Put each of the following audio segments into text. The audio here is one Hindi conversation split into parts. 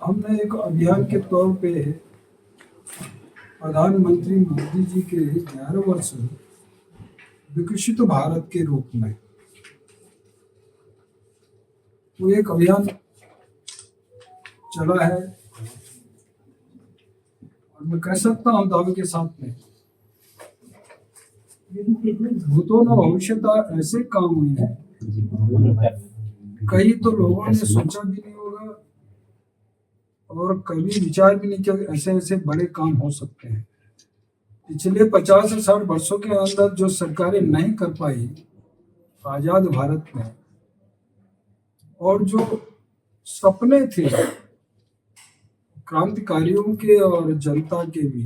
हमने एक अभियान के तौर पे प्रधानमंत्री मोदी जी के 11 वर्ष विकसित भारत के रूप में वो एक अभियान चला है। और मैं कह सकता हूँ दावे के साथ में भूतों न भविष्यता ऐसे काम हुए हैं कई तो लोगों ने सोचा भी नहीं होगा और कभी विचार भी नहीं किया ऐसे ऐसे बड़े काम हो सकते हैं। पिछले 50 से 60 वर्षों के अंदर जो सरकारें नहीं कर पाई आजाद भारत में, और जो सपने थे क्रांतिकारियों के और जनता के भी,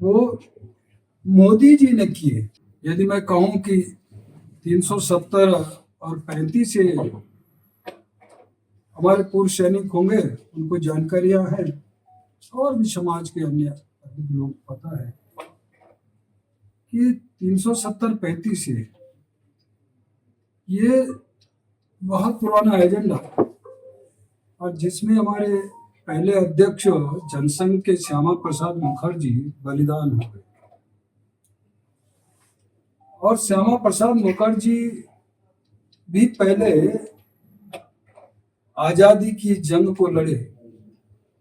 वो मोदी जी ने किए। यदि मैं कहूं कि 370 और 35 से हमारे पूर्व सैनिक होंगे, उनको जानकारियां हैं और भी समाज के अन्य अधिक लोग पता है कि 370-35 से ये बहुत पुराना एजेंडा, और जिसमें हमारे पहले अध्यक्ष जनसंघ के श्यामा प्रसाद मुखर्जी बलिदान हो गए। और श्यामा प्रसाद मुखर्जी भी पहले आजादी की जंग को लड़े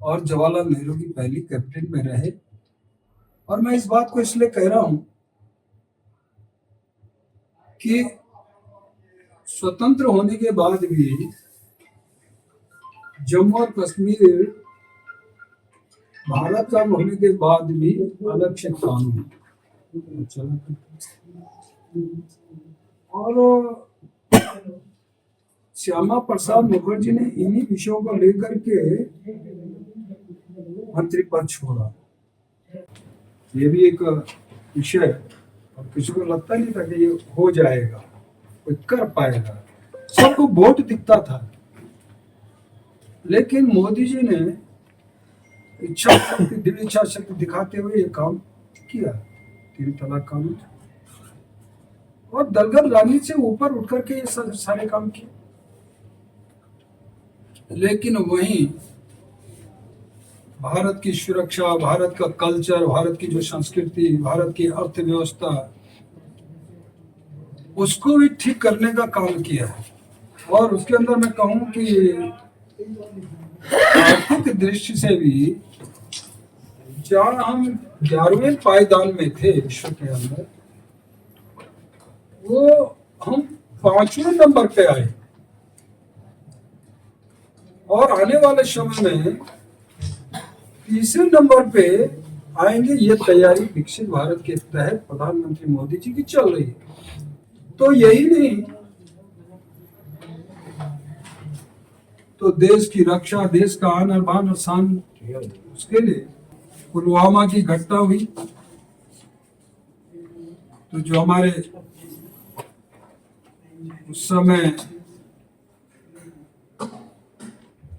और जवाहरलाल नेहरू की पहली कैप्टन में रहे। और मैं इस बात को इसलिए कह रहा हूं कि स्वतंत्र होने के बाद भी जम्मू और कश्मीर भारत का होने के बाद भी अलग से कानून और श्यामा प्रसाद मुखर्जी ने इन्हीं विषयों को लेकर के मंत्री पद छोड़ा। ये भी एक विषय, और किसी को लगता नहीं था कि ये हो जाएगा, कोई कर पाएगा, सबको वोट दिखता था। लेकिन मोदी जी ने इच्छा शक्ति, दिल इच्छा शक्ति दिखाते हुए ये काम किया, 3 तलाक कानून, और दलगत राजनीति से ऊपर उठ करके ये सारे काम किए। लेकिन वहीं भारत की सुरक्षा, भारत का कल्चर, भारत की जो संस्कृति, भारत की अर्थव्यवस्था, उसको भी ठीक करने का काम किया है। और उसके अंदर मैं कहूं कि आर्थिक दृष्टि से भी जहां हम 11वें पायदान में थे विश्व के अंदर, वो हम 5वें नंबर पे आए। और आने वाले समय में 3रे नंबर पे आएंगे। ये तैयारी विकसित भारत के तहत प्रधानमंत्री मोदी जी की चल रही है। तो यही नहीं, तो देश की रक्षा, देश का आन और बान और शान, उसके लिए पुलवामा की घटना हुई तो जो हमारे उस समय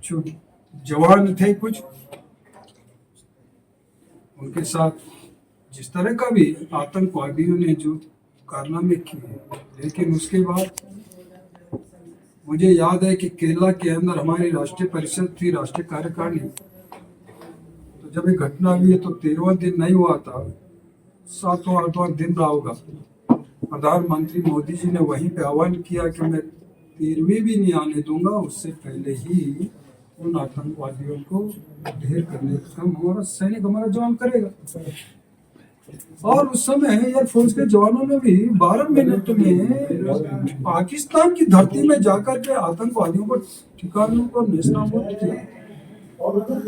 जो जवान थे कुछ, उनके साथ जिस तरह का भी आतंकवादियों ने जो कारनामे किए, लेकिन उसके बाद मुझे याद है कि केरला के अंदर हमारी राष्ट्रीय परिषद थी, राष्ट्रीय कार्यकारिणी। तो जब ये घटना हुई तो 13वां दिन नहीं हुआ था, 7वां-8वां दिन रहा होगा। प्रधानमंत्री मोदी जी ने वहीं पे आह्वान किया कि मैं 13वीं भी नहीं आने दूंगा, उससे पहले ही उन आतंकवादियों को ढेर करने का काम हमारा सैनिक, हमारा जवान करेगा। और उस समय एयरफोर्स के जवानों ने भी 12 मिनट में पाकिस्तान की धरती में जाकर के आतंकवादियों को ठिकानों को नेस्तनाबूद किया।